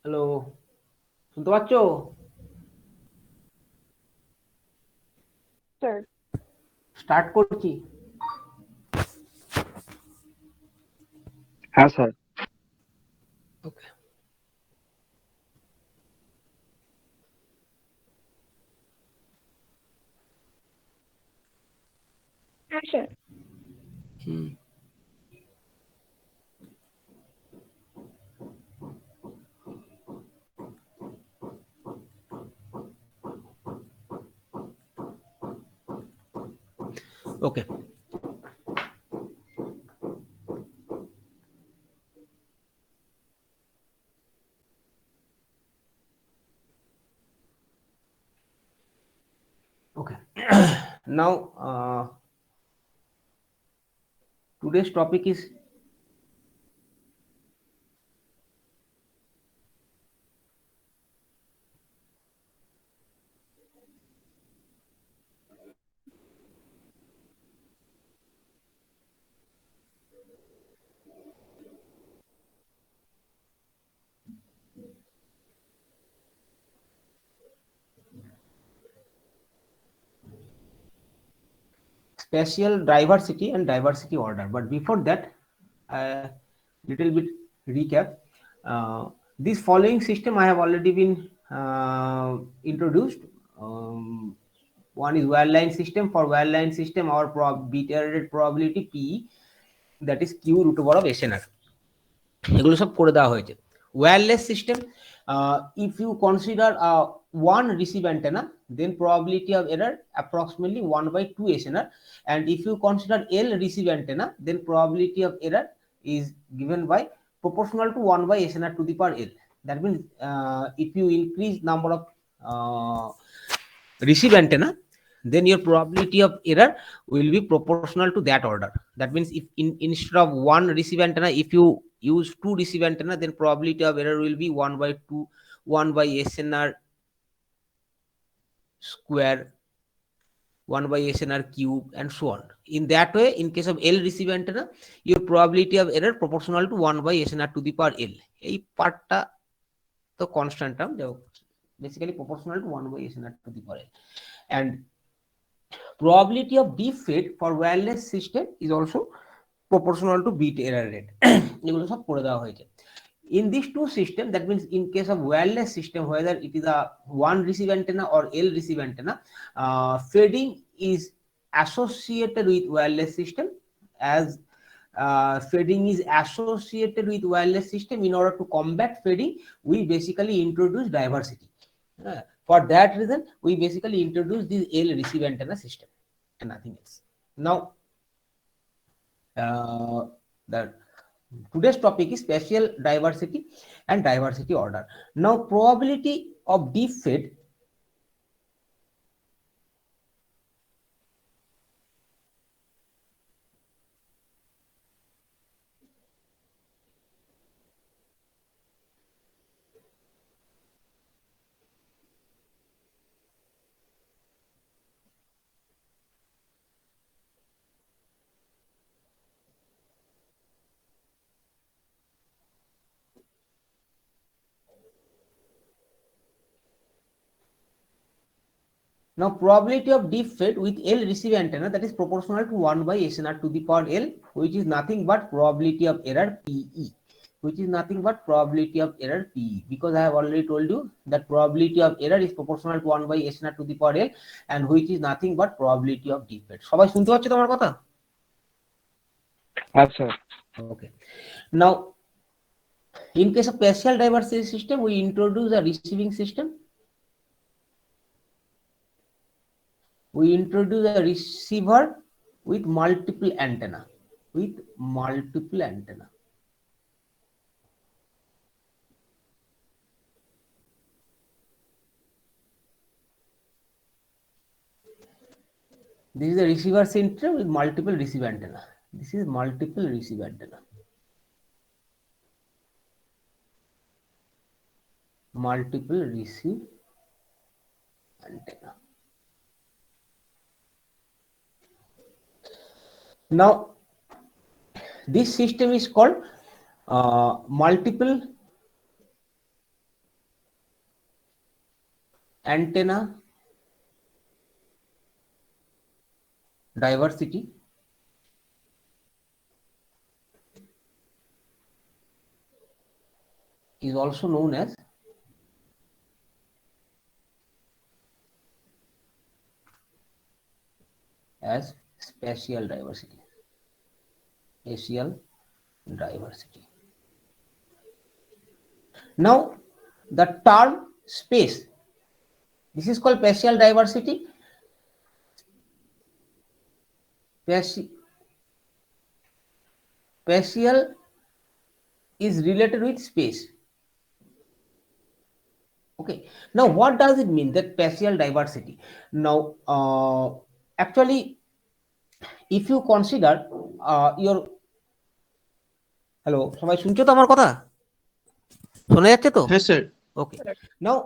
Hello, শুনতে পাচ্ছ? Sir. Start করছি। হ্যাঁ স্যার। ওকে। হ্যাঁ sir. Okay. Okay. Now, today's topic is spatial diversity and diversity order. But before that, little bit recap. This following system I have already been introduced. One is wireline system. For wireline system, our bit error rate probability P, that is Q root over of SNR. এগুলো সব করে দেওয়া হয়েছে। Wireless system, if you consider one receive antenna, then probability of error approximately 1/2 SNR, and if you consider L receive antenna, then probability of error is given by proportional to 1/SNR to the power L. That means if you increase number of receive antenna, then your probability of error will be proportional to that order. That means if instead of one receive antenna, if you use two receive antenna, then probability of error will be 1/2, 1/SNR square, 1/SNR cube, and so on. In that way, in case of L receive antenna, your probability of error proportional to 1/SNR to the power L. এই পার্টটা তো constant term, basically proportional to 1/SNR to the power L. And probability of deep fade for wireless system is also proportional to bit error rate. এগুলো সব করে দেওয়া হয়েছে। In these two systems, that means in case of wireless system, whether it is a one receive antenna or L receive antenna, fading is associated with wireless system, as fading is associated with wireless system. In order to combat fading, we basically introduce diversity. For that reason, we basically introduce this L receive antenna system and nothing else. Now, the today's topic is spatial diversity and diversity order. Now, probability of deep fade, now probability of deep fade with L receive antenna, that is proportional to 1/SNR to the power L, which is nothing but probability of error PE, which is nothing but probability of error PE, because I have already told you that probability of error is proportional to 1/SNR to the power L, and which is nothing but probability of deep fade. সবাই শুনতে পাচ্ছ তোমার কথা? হ্যাঁ sir. Okay. Now, in case of partial diversity system, we introduce a receiving system. We introduce a receiver with multiple antenna. With multiple antenna. This is a receiver center with multiple receive antenna. This is multiple receive antenna. Multiple receive antenna. Now, this system is called multiple antenna diversity is also known as spatial diversity. Spatial diversity. Now, the term space, this is called spatial diversity. Spatial is related with space. Okay. Now, what does it mean that spatial diversity? Now, actually, if you consider your hello, সবাই শুনছো তো আমার কথা? শোনা যাচ্ছে তো? Yes, sir. Okay. Now,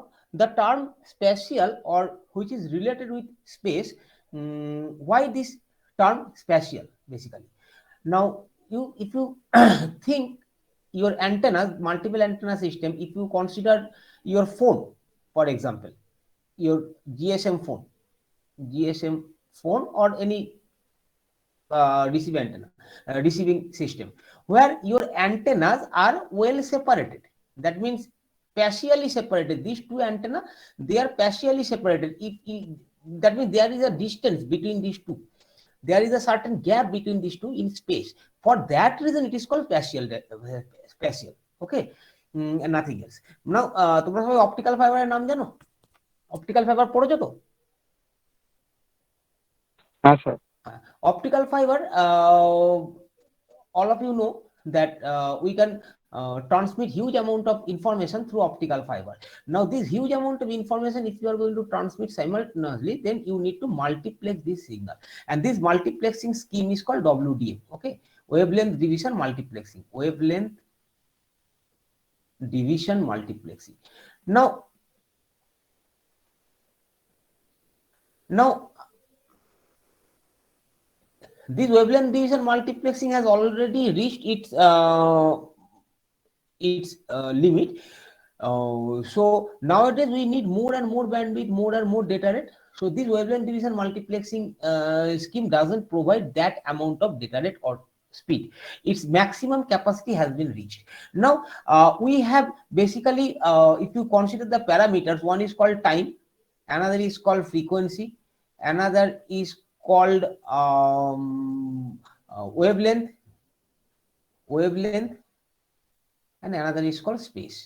the term spatial or which is related with space, why this term spatial basically? Now, if you think your antennas, multiple antenna system, if you consider your phone, for example, your GSM phone or any receiving system, where your antennas are well separated. That means spatially separated. These two antenna, they are spatially separated. That means there is a distance between these two. There is a certain gap between these two in space. For that reason, it is called spatial. Okay, and nothing else. Now, তোমরা সবাই optical ফাইবারের নাম জানো? Optical fibre পড়েছো তো? হ্যাঁ sir. Optical fiber, all of you know that we can transmit huge amount of information through optical fiber. Now, this huge amount of information, if you are going to transmit simultaneously, then you need to multiplex this signal, and this multiplexing scheme is called WDM. Okay, wavelength division multiplexing. Wavelength division multiplexing. Now, this wavelength division multiplexing has already reached its limit. So nowadays we need more and more bandwidth, more and more data rate. So this wavelength division multiplexing scheme doesn't provide that amount of data rate or speed. Its maximum capacity has been reached. Now, we have basically, if you consider the parameters, one is called time, another is called frequency, another is called wavelength, and another is called space.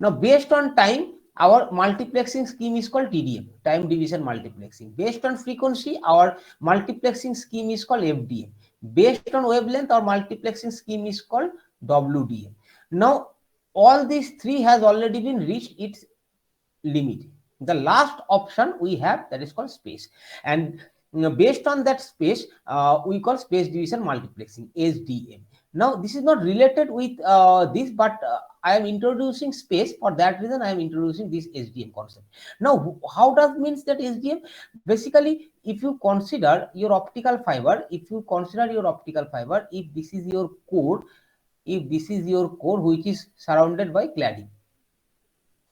Now, based on time, our multiplexing scheme is called TDM, time division multiplexing. Based on frequency, our multiplexing scheme is called FDM. Based on wavelength, our multiplexing scheme is called WDM. Now, all these three has already been reached its limit. The last option we have, that is called space, and based on that space, we call space division multiplexing, SDM. Now, this is not related with this, but I am introducing space. For that reason, I am introducing this SDM concept. Now, how does means that SDM? Basically, if you consider your optical fiber, if this is your core, which is surrounded by cladding,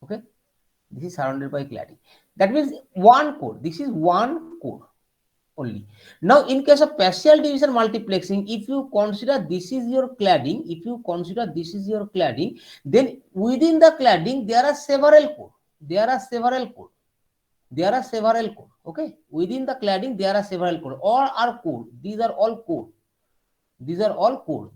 okay, this is surrounded by cladding. That means one core. This is one core only. Now, in case of spatial division multiplexing, if you consider this is your cladding, then within the cladding there are several core. Okay, within the cladding there are several core. All are core. These are all core.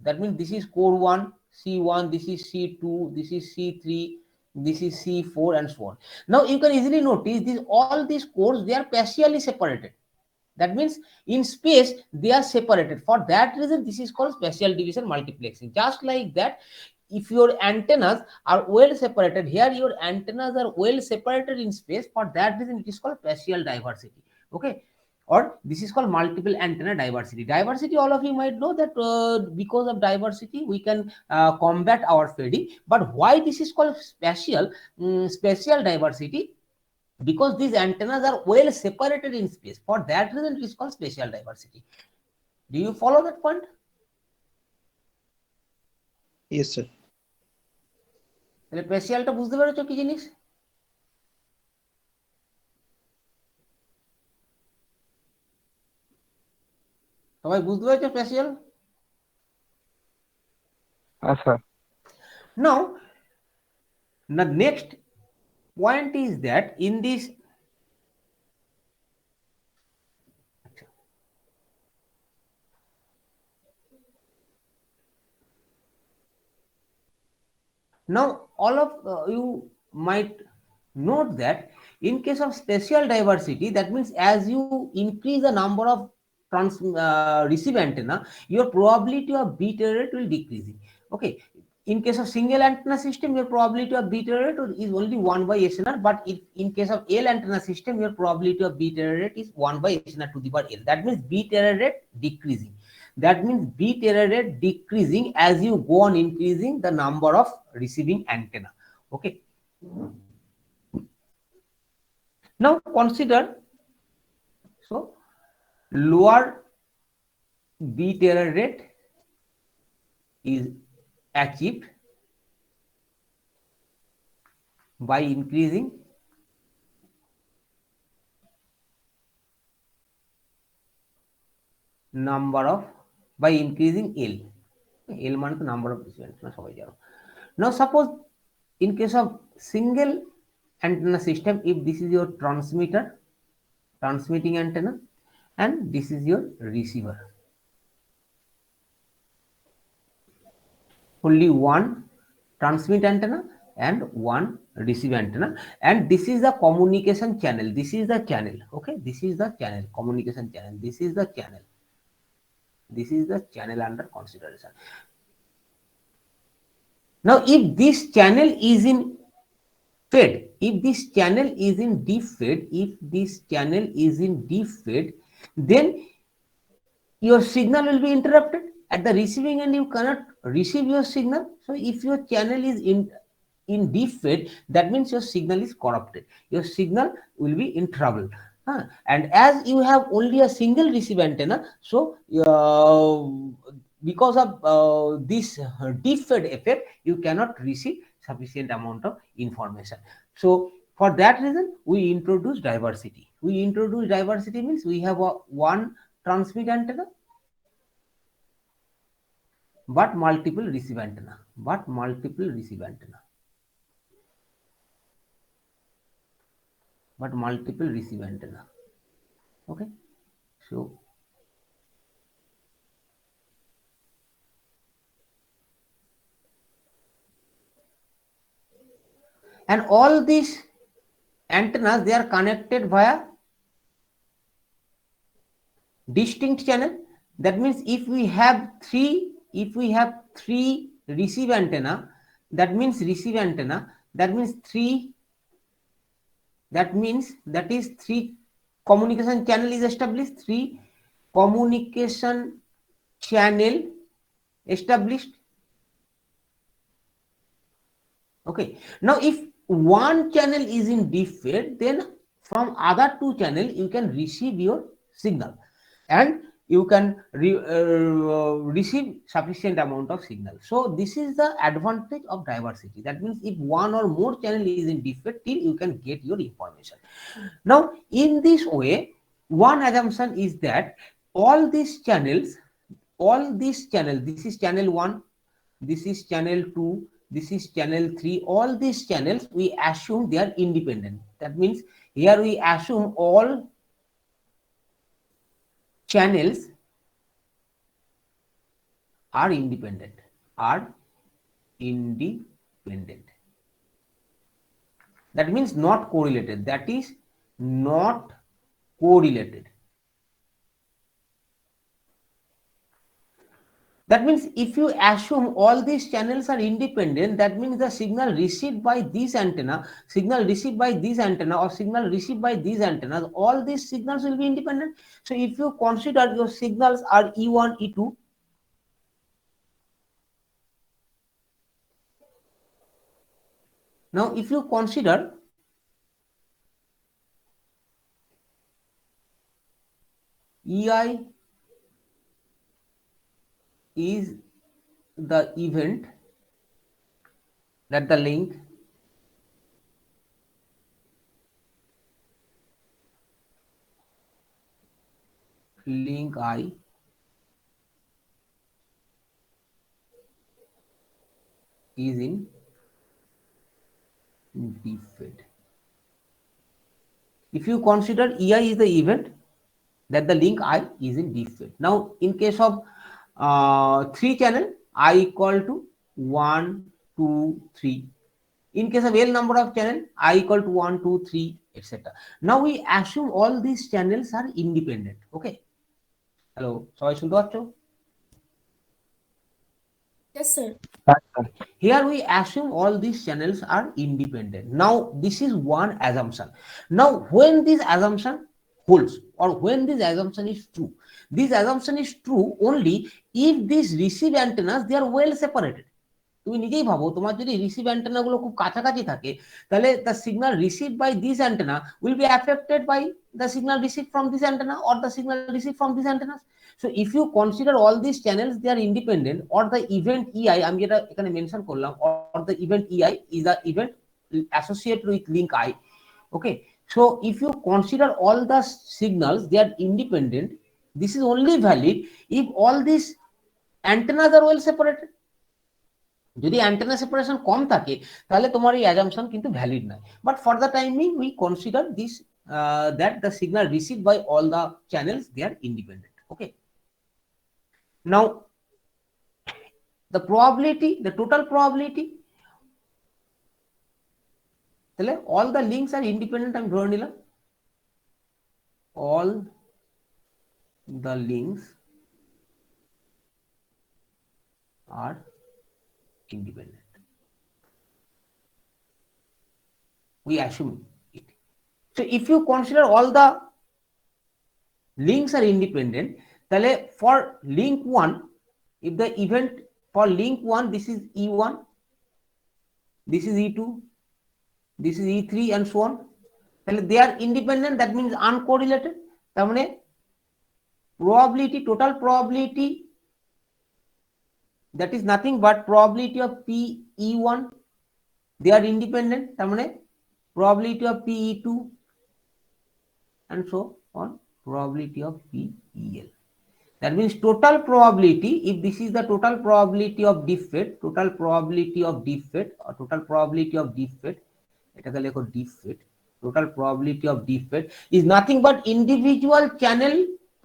That means this is core 1, C1, this is C2, this is C3, this is C4, and so on. Now, you can easily notice all these cores, they are spatially separated. That means in space they are separated. For that reason, this is called spatial division multiplexing. Just like that, if your antennas are well separated, here your antennas are well separated in space. For that reason, it is called spatial diversity. Okay, or this is called multiple antenna diversity. All of you might know that because of diversity we can combat our fading. But why this is called spatial diversity? Because these antennas are well separated in space. For that reason, it is called spatial diversity. Do you follow that point? Yes, sir. তাহলে স্পেশালটা বুঝতে পেরেছো কি জিনিস? সবাই বুঝতে পেরেছো special? হ্যাঁ sir. Now the next point is that in this now all of you might note that in case of spatial diversity, that means as you increase the number of receive antenna, your probability of bit error rate will decreasing. Okay, in case of single antenna system, your probability of bit error rate is only 1 by SNR, but in case of L antenna system, your probability of bit error rate is 1 by SNR to the power L. That means bit error rate decreasing. That means bit error rate decreasing as you go on increasing the number of receiving antenna. Okay, now consider, so lower bit error rate is achieved by increasing number of, by increasing L. L মানে তো number of receive antenna সবাই জানো। Now suppose in case of single antenna system, if this is your transmitter, transmitting antenna, and this is your receiver, only one transmit antenna and one receive antenna, and this is the communication channel, this is the channel. Okay, this is the channel, communication channel, this is the channel, this is the channel under consideration. Now if this channel is in fed, if this channel is in deep fed, if this channel is in deep fed, then your signal will be interrupted at the receiving end, you cannot receive your signal. So if your channel is in deep fed, that means your signal is corrupted, your signal will be in trouble. And as you have only a single receive antenna, so because of this deep fed effect, you cannot receive sufficient amount of information. So for that reason we introduce diversity. We introduce diversity means we have one transmit antenna but multiple receive antenna, but multiple receive antenna, but multiple receive antenna. Okay, so and all these antennas, they are connected via distinct channel. That means if we have three receive antenna, that means receive antenna, that means three, that means that is three communication channel is established, three communication channel established. Okay, now if one channel is in deep fed, then from other two channel you can receive your signal and you can receive sufficient amount of signal. So this is the advantage of diversity. That means if one or more channel is in deep fed, till you can get your information. Now in this way, one assumption is that all these channels, this is channel 1, this is channel 2, this is channel 3, all these channels we assume they are independent. That means here we assume all channels are independent, are independent. That means not correlated, that is not correlated. That means if you assume all these channels are independent, that means the signal received by this antenna, signal received by this antenna, or signal received by these antennas, all these signals will be independent. So if you consider your signals are E1, E2, now if you consider EI is the event that the link I is in deep fed. If you consider EI is the event, that the link I is in deep fed. Now in case of 3 channel, I equal to 1 2 3. In case of L number of channel, I equal to 1 2 3 etc. Now we assume all these channels are independent. Okay, hello, সবাই শুনতে পাচ্ছ? Yes, sir. Here we assume all these channels are independent. Now this is one assumption. Now when this assumption holds, or when this assumption is true, this assumption is true only if these receive antennas, they are well separated. তুমি নিজেই ভাবো, তোমার যদি receive antenna গুলো খুব কাছাকাছি থাকে, তাহলে the signal received by this antenna will be affected by the signal received from this antenna or the signal received from these antennas. So if you consider all these channels, they are independent, or the event EI আমি যেটা এখানে mention করলাম, or the event EI is the event associated with link I. Okay, so if you consider all the signals, they are independent. This is only valid if all these antennas are well separated. যদি antenna separation কম থাকে তাহলে তোমার এই assumption কিন্তু valid নয়। But for the timing we consider this that the signal received by all the channels they are independent. Okay, now the probability, the total probability, তাহলে all the links are independent আমি ধরে নিলাম, all the links are independent. We assume it. So if you consider all the links are independent, then for link 1, if the event for link 1, this is E1, this is E2, this is E3 and so on, then they are independent, that means uncorrelated. তার মানে probability, total probability, that is nothing but probability of PE1, they are independent, তার মানে probability of PE2 and so on, probability of PEL. That means total probability, if this is the total probability of defect, total probability of defect or total probability of defect, এটাকে লেখো defect, total probability of defect is nothing but individual channel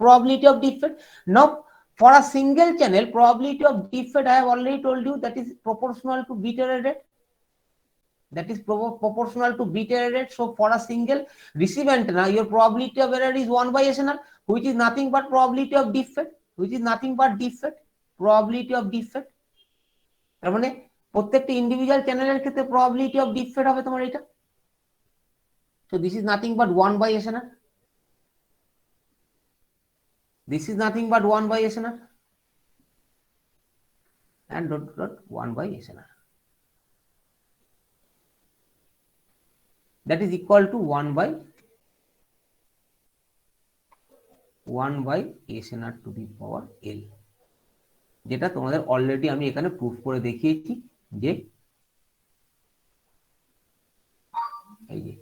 probability of defect. Now for a single channel, probability of defect, I have already told you, that is proportional to bit error rate. That is proportional to bit error rate. So for a single receive antenna, your probability of error is 1 by SNR, which is nothing but probability of defect, which is nothing but defect, probability of defect. তার মানে প্রত্যেকটা individual চ্যানেলের ক্ষেত্রে probability of defect হবে তোমার এটা। So this is nothing but 1 by SNR. This is nothing but 1 by SNR and dot dot 1 by SNR. That is equal to 1 by SNR to the power L, যেটা তোমাদের already আমি এখানে proof করে দেখিয়েছি যে এই যে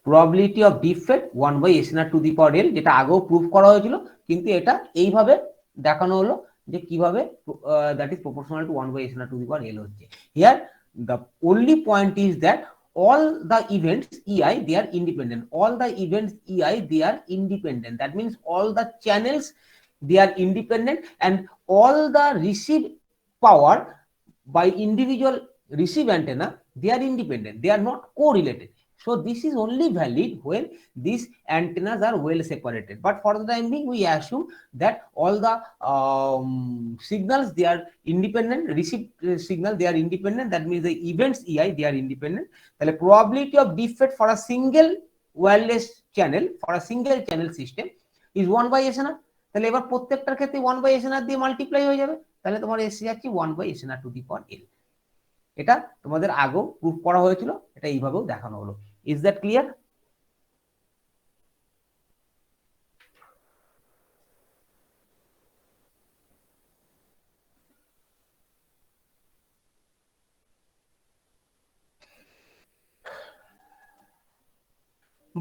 probability of defect 1 by SNR to the power L, যেটা আগেও প্রুফ করা হয়েছিল, কিন্তু এটা এইভাবে দেখানো হলো যে কিভাবে that is proportional to 1 by SNR to the power L হচ্ছে। Here the only point is that all the events EI, they are independent. All the events EI, they are independent. That means all the channels, they are independent, and all the receive power by individual receive antenna, they are independent. They are not correlated. So this is only valid when these antennas are well separated. But for the time being, we assume that all the signals, they are independent. Receive signal, they are independent. That means the events EI, they are independent. The probability of defect for a single wireless channel, for a single channel system, is 1 by SNR. তাহলে এবার প্রত্যেকটার ক্ষেত্রে 1 by SNR দিয়ে multiply হয়ে যাবে, তাহলে তোমার এসে যাচ্ছে 1 by SNR to the power L। এটা তোমাদের আগেও প্রুফ করা হয়েছিল, এটা এইভাবেও দেখানো হলো। Is that clear?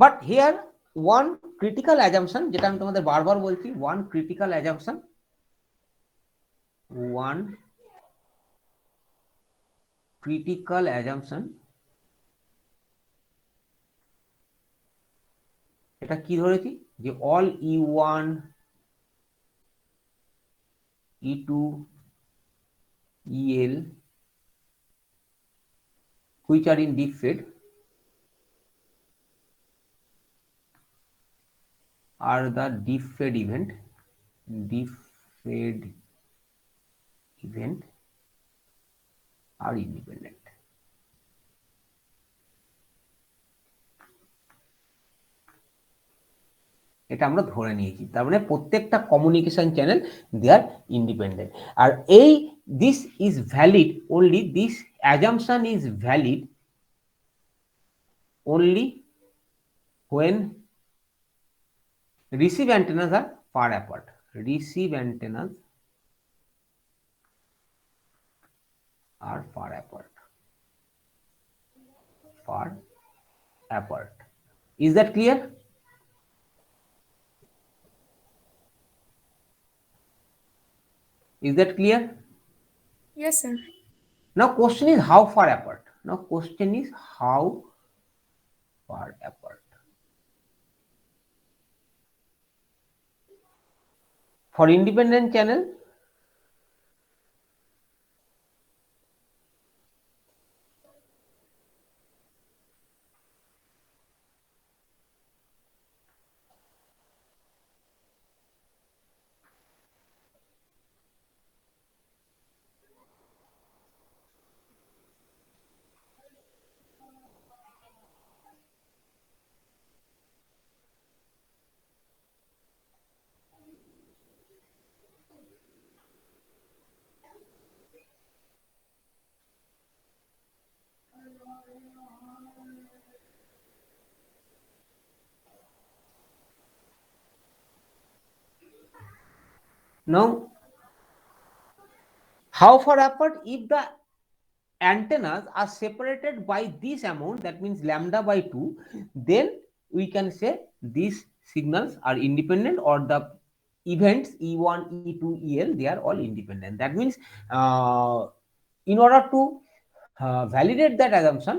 But here one critical assumption, যেটা আমি তোমাদের বারবার বলছি, one critical assumption, one critical assumption, এটা কি ধরেছি যে all E1 E2 EL which are in deep fed are the deep fed event are independent. এটা আমরা ধরে নিয়েছি, তার মানে প্রত্যেকটা communication channel they are independent. আর এই this is valid only, this assumption is valid only when receive antennas are far apart. Receive antennas are far apart. Far apart. Is that clear? Is that clear? Yes, sir. Now question is how far apart. Now question is how far apart. For independent channel, now how far apart? If the antennas are separated by this amount, that means lambda by 2, then we can say these signals are independent, or the events E1 E2 EL, they are all independent. That means in order to validate that assumption,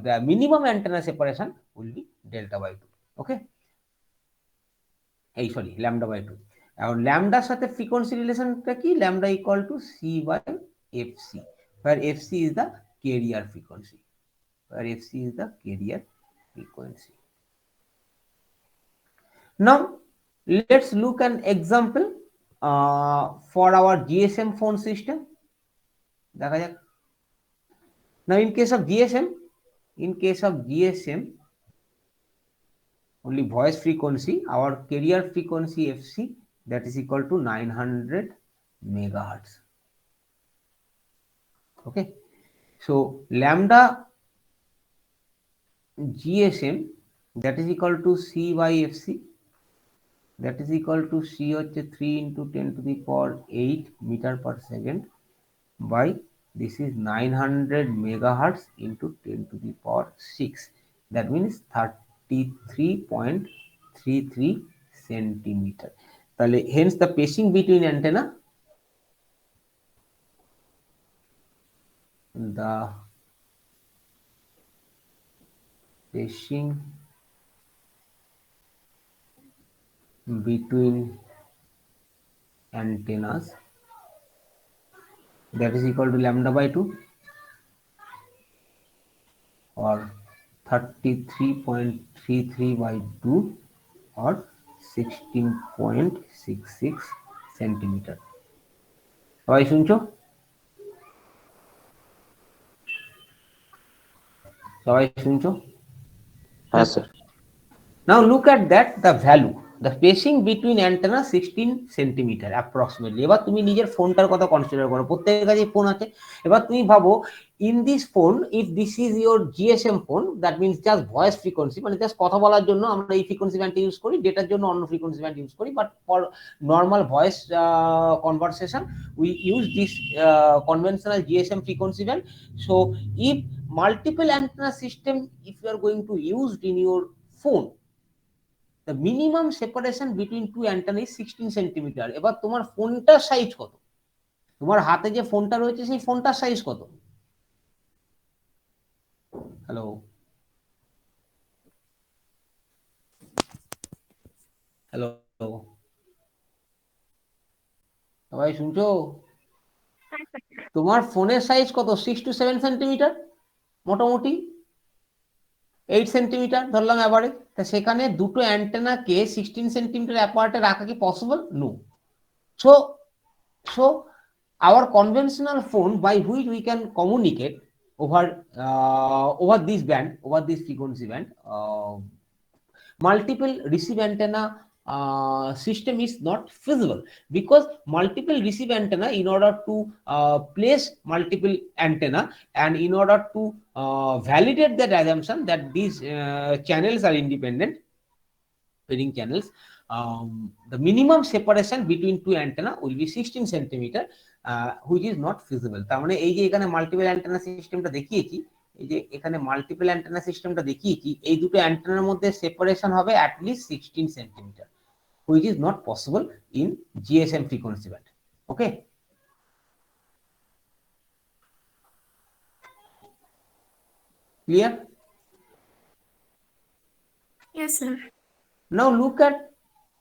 the minimum antenna separation will be delta by 2. Okay, hey, sorry, lambda by 2. আর ল্যামডার সাথে frequency রিলেশনটা কি? Lambda equal to C by FC, where fc is the carrier frequency, Now let's look an example for our GSM phone system. দেখা যাক। Now in case of GSM only voice frequency, our carrier frequency fc, that is equal to 900 megahertz. Okay, so lambda GSM, that is equal to c by fc, that is equal to c হচ্ছে 3 into 10 to the power 8 meter per second by this is 900 megahertz into 10 to the power 6, that means 33.33 centimeter. তাহলে hence the spacing between antenna, the spacing between antennas, that is equal to lambda by 2 or 33.33 by 2 or 16.66 centimeter. সবাই শুনছো? হ্যাঁ sir. Now look at that, the value, the spacing between antenna 16 centimeter approximately. এবার তুমি নিজের ফোনটার কথা consider করো, প্রত্যেকের কাছে ফোন আছে। এবার তুমি ভাবো in this phone, if this is your GSM phone, that means just voice frequency, মানে জাস্ট কথা বলার জন্য আমরা এই ফ্রিকোয়েন্সি ব্যান্ডটা ইউজ করি, ডেটার জন্য অন্য ফ্রিকোয়েন্সি ব্যান্ড ইউজ করি, but for normal voice conversation we use this conventional GSM frequency band. So if multiple antenna system, if you are going to use in your phone, the minimum separation between two antenna is 16 centimeter. এবার তোমার ফোনটার size কত? তোমার হাতে যে ফোনটা রয়েছে সেই ফোনটার সাইজ কত? হ্যালো, হ্যালো, সবাই শুনছো? তোমার ফোনের সাইজ কত? 6 to 7 সেন্টিমিটার, মোটামুটি 8 সেন্টিমিটার ধরলাম অ্যাভারেজ। তা সেখানে দুটো অ্যান্টেনাকে 16 সেন্টিমিটার অ্যাপার্টে রাখা কি possible? No. So so our conventional phone by which we can communicate over over this band, over this frequency band, multiple receive antenna system is not feasible, because multiple receive antenna, in order to place multiple antenna and in order to validate that assumption that these channels are independent pairing channels, the minimum separation between two antenna will be 16 centimeter, which is not feasible. তার মানে এই যে এখানে multiple antenna সিস্টেমটা দেখিয়েছি, এই যে এখানে মাল্টিপল অ্যান্টেনা সিস্টেমটা দেখিয়েছি, এই দুটো অ্যান্টেনার মধ্যে সেপারেশন হবে at least 16 centimetre, which is not possible in GSM frequency band. Okay, clear? Yes, sir. Now look at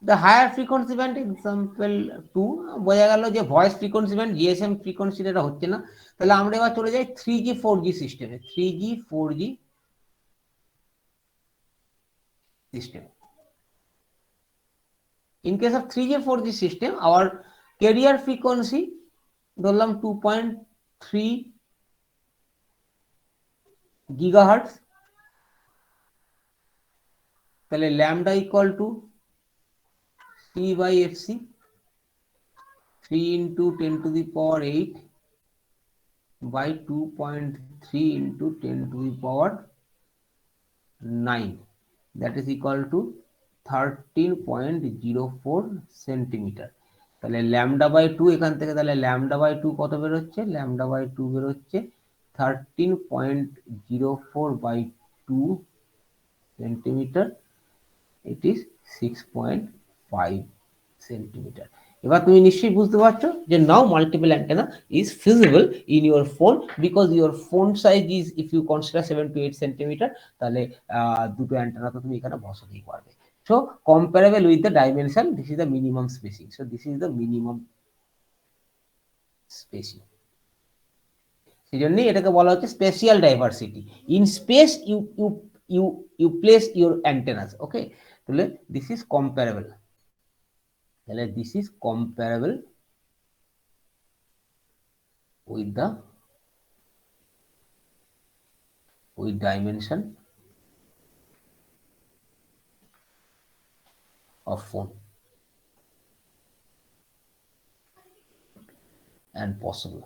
the higher frequency band, example 2, বোঝা গেল যে voice frequency band GSM frequency এটা হচ্ছে না। তাহলে আমরা এবার চলে যাই 3G 4G সিস্টেমে। 3G 4G system. In case of 3G 4G system, our carrier frequency ধরলাম 2.3 gigahertz, তাহলে lambda equal to C by FC, 3 into 10 to the power 8 by 2.3 into 10 to the power 9, that is equal to 13.04 centimetre. তাহলে lambda by 2 এখান থেকে, তাহলে lambda by 2 কত বেরোচ্ছে? Lambda by 2 বেরোচ্ছে 13.04 by 2 centimetre, it is 6.5 centimetre. এবার তুমি নিশ্চয়ই বুঝতে পারছো যে now multiple antenna is feasible in your phone, because your phone size is, if you consider 7 to 8 centimetre, তাহলে দুটো অ্যান্টেনা তো তুমি এখানে বসাতেই পারবে। So comparable with the dimension, this is the minimum spacing. So this is the minimum spacing. সেই জন্যই এটাকে বলা হচ্ছে spatial diversity. In space you you you you place your antennas. Okay, তাহলে দিস ইজ কম্পারেবল, তাহলে this is comparable with the with dimension of phone and possible.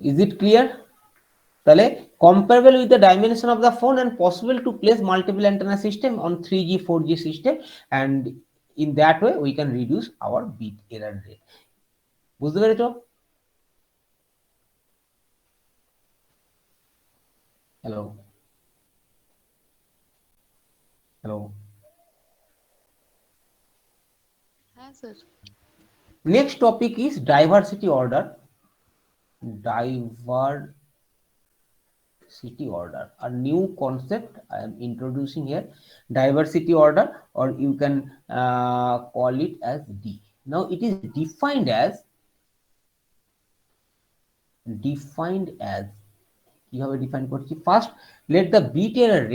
Is it clear? তাহলে comparable with the dimension of the phone and possible to place multiple antenna system on 3G 4G system, and in that way we can reduce our bit error rate. বুঝতে পেরেছো? Hello, hello. হ্যাঁ sir. Next topic is diversity order. Diversity order, a new concept I am introducing here. Diversity order, or you can call it as D. Now it is defined as কিভাবে define করছি? First, let the bit error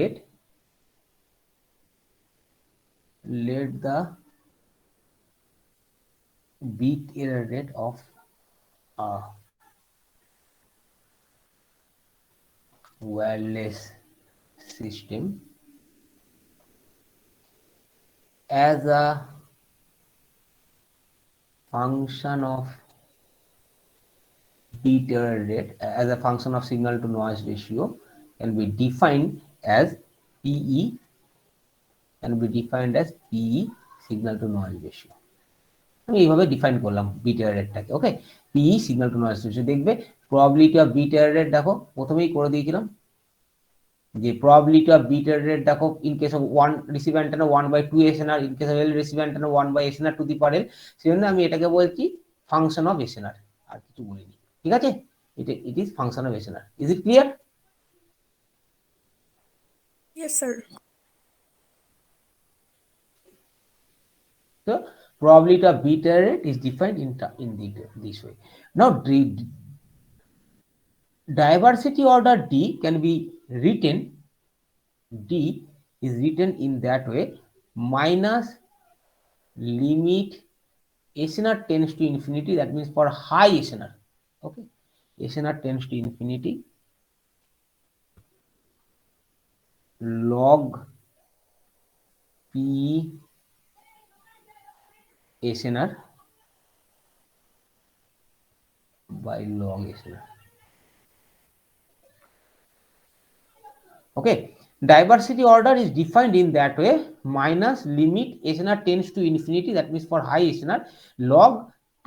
rate of a wireless system as a function of bit error rate, as a function of signal to noise ratio, can be defined as PE, signal to noise ratio. আমি এইভাবে define করলাম bit error রেটটাকে। Okay, PE signal to noise ratio. দেখবে probability of bit error rate দেখো প্রথমেই করে দিয়েছিলাম যে probability of bit error rate দেখো in case of 1 receive antenna 1/2 SNR, in case of L receive antenna 1 SNR to the power L. সেজন্য আমি এটাকে বলছি ফাংশন অফ এসএনআর, আর কিছু বলিনি। ঠিক আছে, it is function of SNR. Is it clear? Yes, sir. So probability of bit error rate is defined this way. Now diversity order D can be written, D is written in that way, minus limit SNR tends to infinity, that means for high SNR. Okay, SNR tends to infinity, log P SNR by log SNR. Okay, diversity order is defined in that way, minus limit SNR tends to infinity, that means for high SNR, log P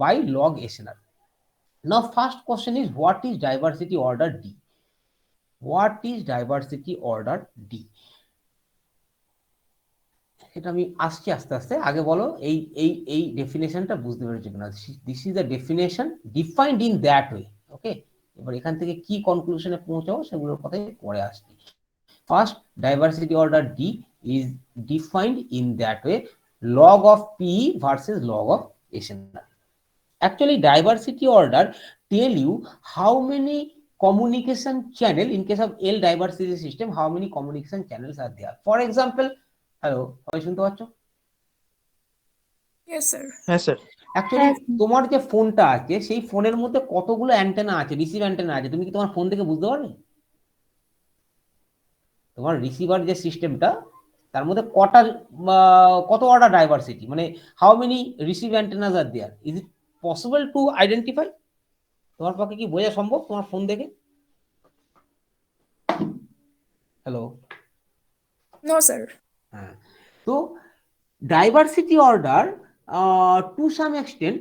by log SNR. Now first question is, what is diversity order D? What is diversity order D? এটা আমি আসছি আস্তে আস্তে। আগে বলো এই ডেফিনেশনটা বুঝতে পেরেছো কিনা। This is the definition defined in that way. Okay, এবার এখান থেকে কি কনক্লুশনে পৌঁছাবো সেগুলোর কথাই পরে আসছি। First, diversity order D is defined in that way, log of P versus log of SNR. Actually, diversity order tell you how many communication channel, in case of L diversity system, how many communication channels are there. For example, hello, সবাই শুনতে পাচ্ছ? Yes, sir. হ্যাঁ sir. Actually তোমার যে ফোনটা আছে সেই ফোনের মধ্যে কতগুলো অ্যান্টেনা আছে, রিসিভ অ্যান্টেনা আছে, তুমি কি তোমার ফোন থেকে বুঝতে পারবে? তোমার রিসিভার যে সিস্টেমটা তার মধ্যে কত অর্ডার ডাইভার্সিটি, মানে how many receive antennas are there, is it possible to identify? তোমার পক্ষে কি বোঝা সম্ভব তোমার ফোন দেখে? হ্যালো? No, sir. হ্যাঁ, তো diversity order to some extent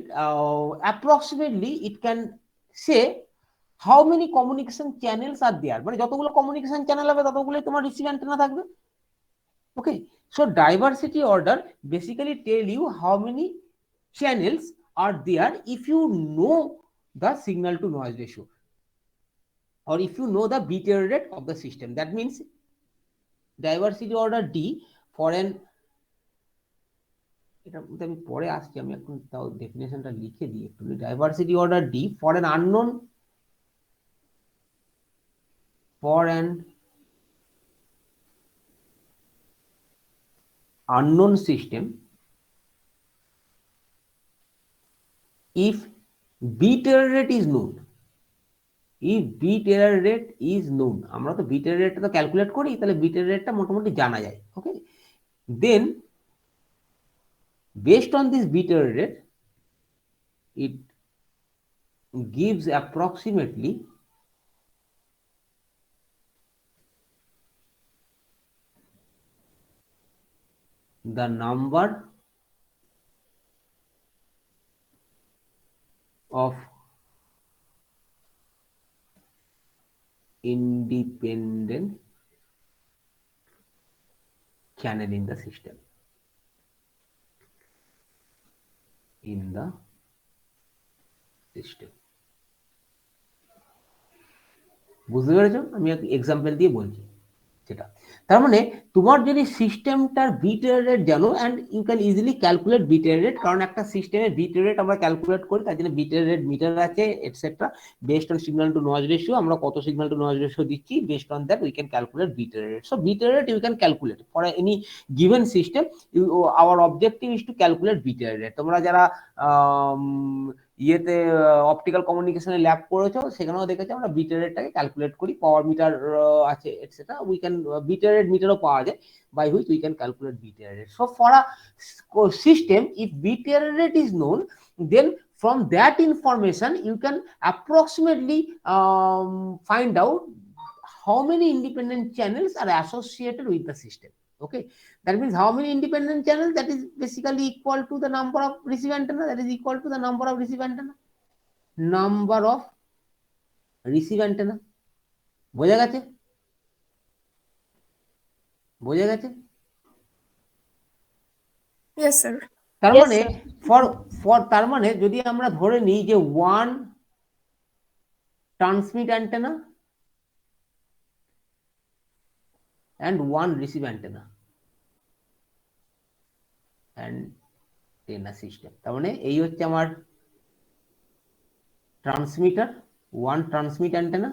approximately it can say how many communication channels are there, মানে যতগুলো কমিউনিকেশন চ্যানেল হবে ততগুলোই তোমার রিসিভ অ্যান্টেনা থাকবে। ওকে, so diversity order basically tell you how many channels are there if you know the signal to noise ratio, or if you know the bit error rate of the system. That means diversity order D for an, এটা আমি পরে আসছি, আমি এখন তাও ডেফিনেশনটা লিখে দিই একটু। Diversity order D for an unknown system, if bit error rate is known, আমরা তো বিট এরর রেটটা তো ক্যালকুলেট করি, তাহলে বিট এরর রেটটা মোটামুটি জানা যায়। ওকে, দেন based on this bit error rate, it gives approximately the number of independent channel in the system. বুঝতে পেরেছো? আমি এক এক্সাম্পল দিয়ে বলছি সেটা। তার মানে তোমার যদি সিস্টেমটার বিট এরর রেট জানো, and you can easily calculate bit error rate, কারণ একটা সিস্টেমের বিট এরর রেট আমরা ক্যালকুলেট করি, তার জন্য বিট এরর রেট মিটার আছে etcetera. Based on signal to noise ratio, আমরা কত সিগন্যাল টু নয়েজ রেশিও দিচ্ছি, based on that we can calculate bit error rate. So bit error rate you can calculate for any given system. Our objective is two calculate bit error rate. তোমরা যারা ইয়েতে optical কমিউনিকেশনে lab করেছো সেখানেও দেখেছো আমরা bit error রেটটাকে calculate করি, power meter আছে etcetera. We can bit error rate মিটারও পাওয়া যায়। যায় by which we can calculate bit error rate. So for a system, if bit error rate is known, then from that information you can approximately find out how many independent channels are associated with the system. Okay, that means how many independent channels, that is basically equal to the number of receive antenna, that is equal to the number of receive antenna, number of receive antenna. বোঝা গেছে? বোঝা গেছে? Yes, sir. তার Yes, মানে sir. For তার মানে যদি আমরা ধরে নিই যে 1 transmit antenna and 1 receive antenna antenna system, তার মানে এই হচ্ছে আমার ট্রান্সমিটার 1 ট্রান্সমিট অ্যান্টেনা,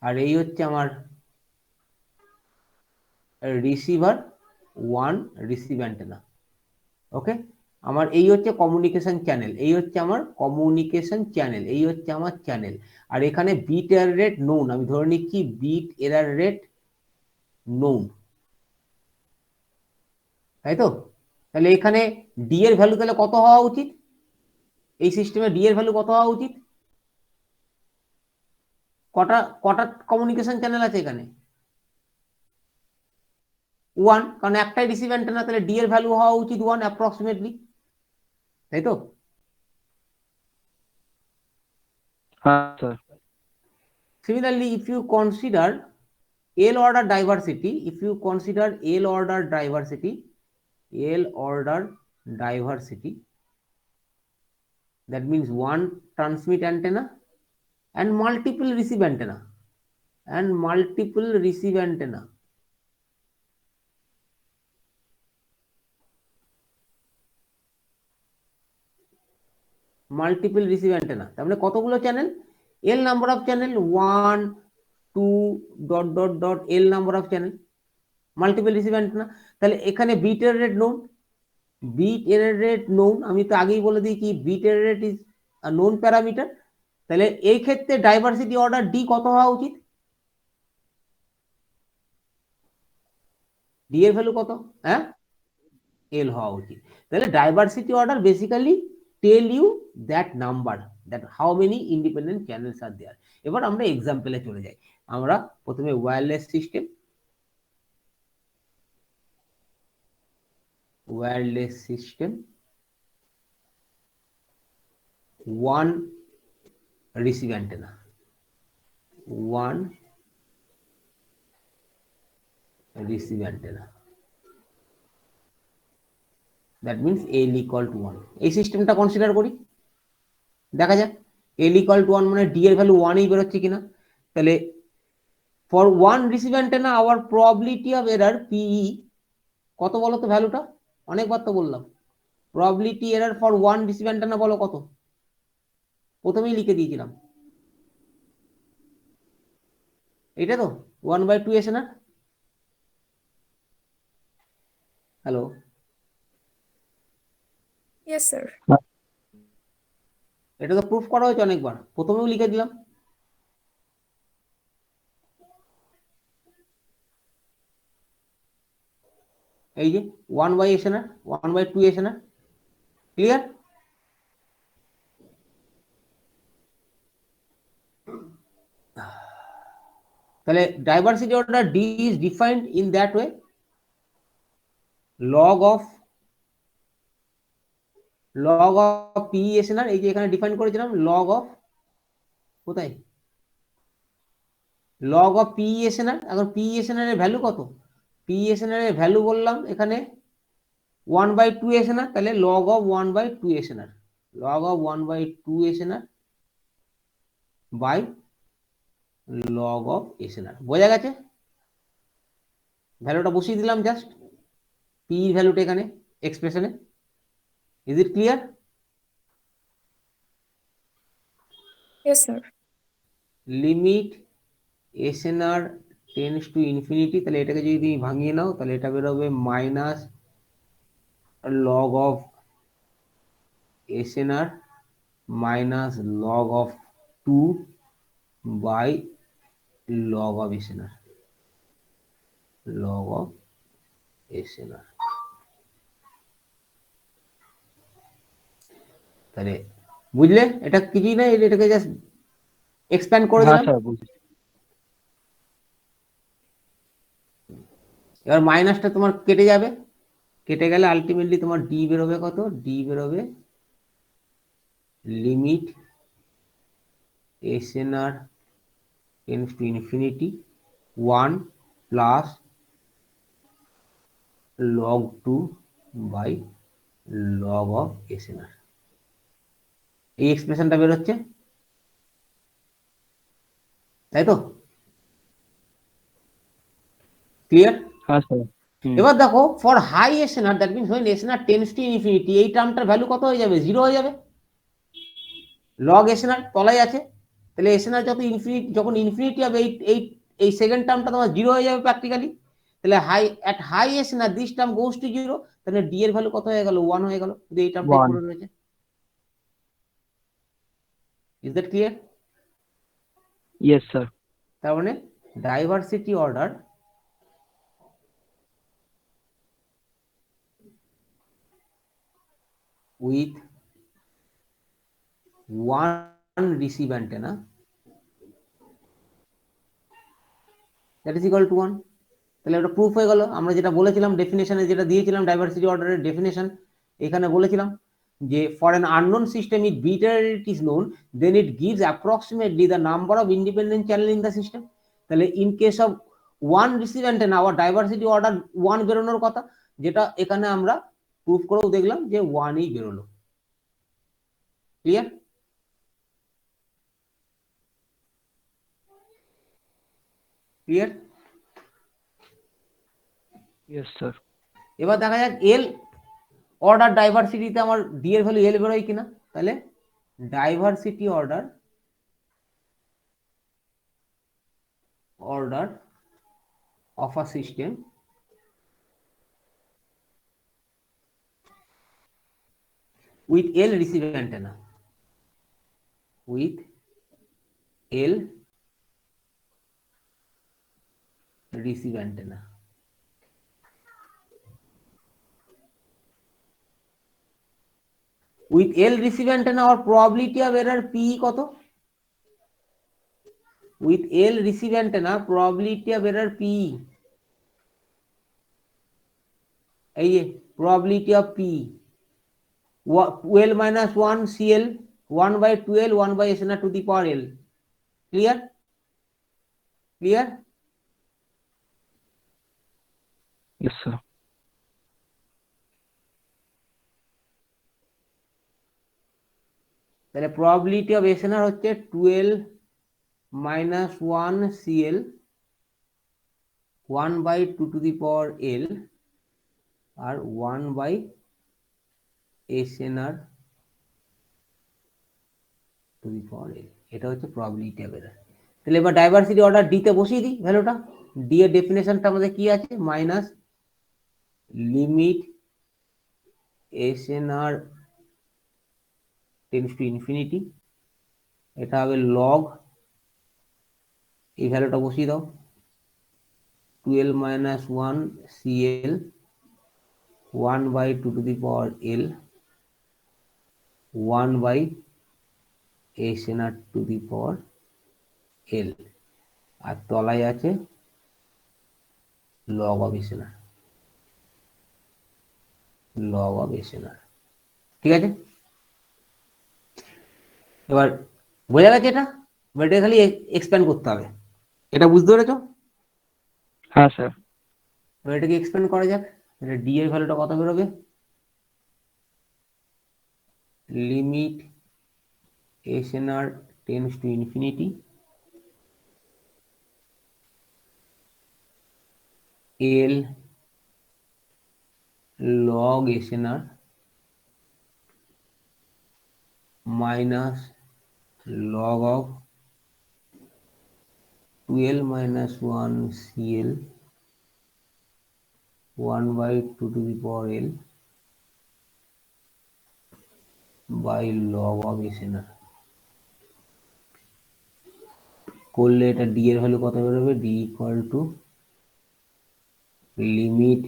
আর এই হচ্ছে আমার রিসিভার 1 রিসিভ অ্যান্টেনা। ওকে, আমার এই হচ্ছে কমিউনিকেশন চ্যানেল, এই হচ্ছে আমার কমিউনিকেশন চ্যানেল, এই হচ্ছে আমার চ্যানেল। আর এখানে বিট এরার রেট নোন, আমি ধরে নিচ্ছি বিট এরার রেট নোন, তাই তো? তাহলে এখানে ডি এর ভ্যালু তাহলে কত হওয়া উচিত? এই সিস্টেমে ডি এর ভ্যালু কত হওয়া উচিত? কটা কটা কমিউনিকেশন চ্যানেল আছে এখানে? 1, কারণ একটাই রিসিভ অ্যান্টেনা, তাহলে ডি এর ভ্যালু হওয়া উচিত 1 অ্যাপ্রক্সিমেটলি, তাই তো? হ্যাঁ sir. Similarly, if you consider L order diversity, if you consider L order diversity, that means 1 transmit antenna and multiple receive antenna, multiple receive antenna, তার মানে কতগুলো channel? L number of channel 1 2 dot dot dot L number of channel, multiple receive antenna। তাহলে এখানে bit error rate known, bit error rate known, আমি তো আগেই বলে দিই কি bit error rate is a known parameter. তাহলে এই ক্ষেত্রে ডাইভার্সিটি অর্ডার ডি কত হওয়া উচিত? ডি এর ভ্যালু কত? হ্যাঁ, এল হওয়া উচিত। তাহলে diversity order basically tell you that number, that how many independent channels are there. এবার আমরা এক্সাম্পলে চলে যাই। আমরা প্রথমে wireless system, one receive antenna, 1 receive antenna, that means L equal to 1। এই সিস্টেমটা কনসিডার করি, দেখা যাক L equal to 1 মানে D এর ভ্যালু 1 এই বেরোচ্ছে কিনা। তাহলে for 1 receive antenna our probability of error PE কত বলো তো ভ্যালুটা? অনেকবার তো বললাম, probability error for 1 receive antenna বলো কত? প্রথমেই লিখে দিয়েছিলাম, এটা তো 1/2 SNR। Hello, Yes, sir. এটা তো প্রুফ করা হয়েছে অনেকবার, প্রথমেও লিখে দিলাম। এই যে 1/SNR 1/2 SNR, ক্লিয়ার? তাহলে diversity order D is defined in that way, log of P SNR, এই যে এখানে ডিফাইন করেছিলাম লগ অফ, কোথায় লগ অফ পি এসএনআর। এখন পি এসএনআর এর ভ্যালু কত? পি এসএনআর এর ভ্যালু বললাম এখানে 1/2 এসএনআর, তাহলে log of 1/2 SNR, log of 1/2 SNR by log of SNR. বোঝা গেছে? ভ্যালুটা বসিয়ে দিলাম জাস্ট, পি ভ্যালুটা এখানে এক্সপ্রেশনে। Is it clear? Yes, sir. Limit SNR tends to infinity, তাহলে এটাকে যদি তুমি ভাঙিয়ে নাও তাহলে এটা বেরোবে minus log of SNR minus log of 2 by log of SNR. log of SNR। তাহলে বুঝলে এটা কিছুই না, এটাকে জাস্ট এক্সপ্যান্ড করে হ্যাঁ দিলাম। স্যার বুঝছি। এবার মাইনাসটা তোমার কেটে যাবে, কেটে গেলে আলটিমেটলি তোমার ডি বেরোবে কত, ডি বেরোবে limit SNR tends to infinity 1 plus log 2 by log of SNR। এই এক্সপ্রেশনটা বেরোচ্ছে, তাই তো? ক্লিয়ার? হ্যাঁ স্যার। এবার দেখো for high SNR, that means when SNR tends to infinity, এই টার্মটার ভ্যালু কত হয়ে যাবে, 0 হয়ে যাবে। লগ এসএনআর তলায় আছে, তাহলে এসএনআর যখন ইনফিনিটি হবে, এই এই সেকেন্ড টার্মটা তোমার 0 হয়ে যাবে প্র্যাকটিক্যালি। তাহলে high SNR this term goes to 0, তাহলে ডি এর ভ্যালু কত হয়ে গেল, 1 হয়ে গেল, যদি এই টার্মটাই 1। পড়ে রয়েছে। Is that clear? Yes sir. তার মানে diversity order with one receive antenna that is equal to 1। তাহলে এটা প্রুফ হয়ে গেল। আমরা যেটা বলেছিলাম ডেফিনেশনে, যেটা দিয়েছিলাম ডাইভার্সিটি অর্ডারের ডেফিনেশন, এখানে বলেছিলাম যে for an unknown system if bit error rate is known then it gives approximately the number of independent channel in the system. তাহলে in case of one receive antenna our diversity order 1 বেরোনোর কথা, যেটা এখানে আমরা প্রুফ করেও দেখলাম যে 1ই বেরোলো। ক্লিয়ার? ক্লিয়ার? Yes sir. এবার দেখা যাক এল অর্ডার ডাইভার্সিটিতে আমার ডি এর ভ্যালু এল বেরোয় কিনা। তাহলে diversity order of a system with L receive antenna, with L receive antenna, with L receive antenna or probability of error P কত, with L receive antenna probability of error P, এই যে probability of P 12 minus 1 CL 1 by 12 1 by SNR to the power L। clear? clear? Yes sir. তাহলে probability of SNR হচ্ছে 12 minus 1 CL 1 by 2 to the power L R 1 by SNR to the power L, এটা হচ্ছে probability of error। তাহলে এবার diversity order D তে বসিয়ে দিই ভ্যালুটা। ডি এর ডেফিনেশনটা আমাদের কি আছে, minus limit SNR tends to infinity, এটা হবে লগ, এই ভ্যালুটা বসিয়ে দাও 12 minus 1 CL 1 by 2 to the power L 1 by SNR to the power L, আর তলায় আছে log of SNR, log of SNR। ঠিক আছে? এবার বোঝা গেছে এটা? এবার এটা খালি এক্সপ্যান্ড করতে হবে। এটা বুঝতে পেরেছো? হ্যাঁ স্যার। এবার এটাকে এক্সপ্যান্ড করা যাক। এটা ডি এর ভ্যালুটা কত বেরোবে, limit SNR tends to infinity L log SNR minus log of 12 minus 1 CL 1 by 2 to the power L by log of SNR করলে এটা ডি এর ভ্যালু কত বেরোবে, D equal to limit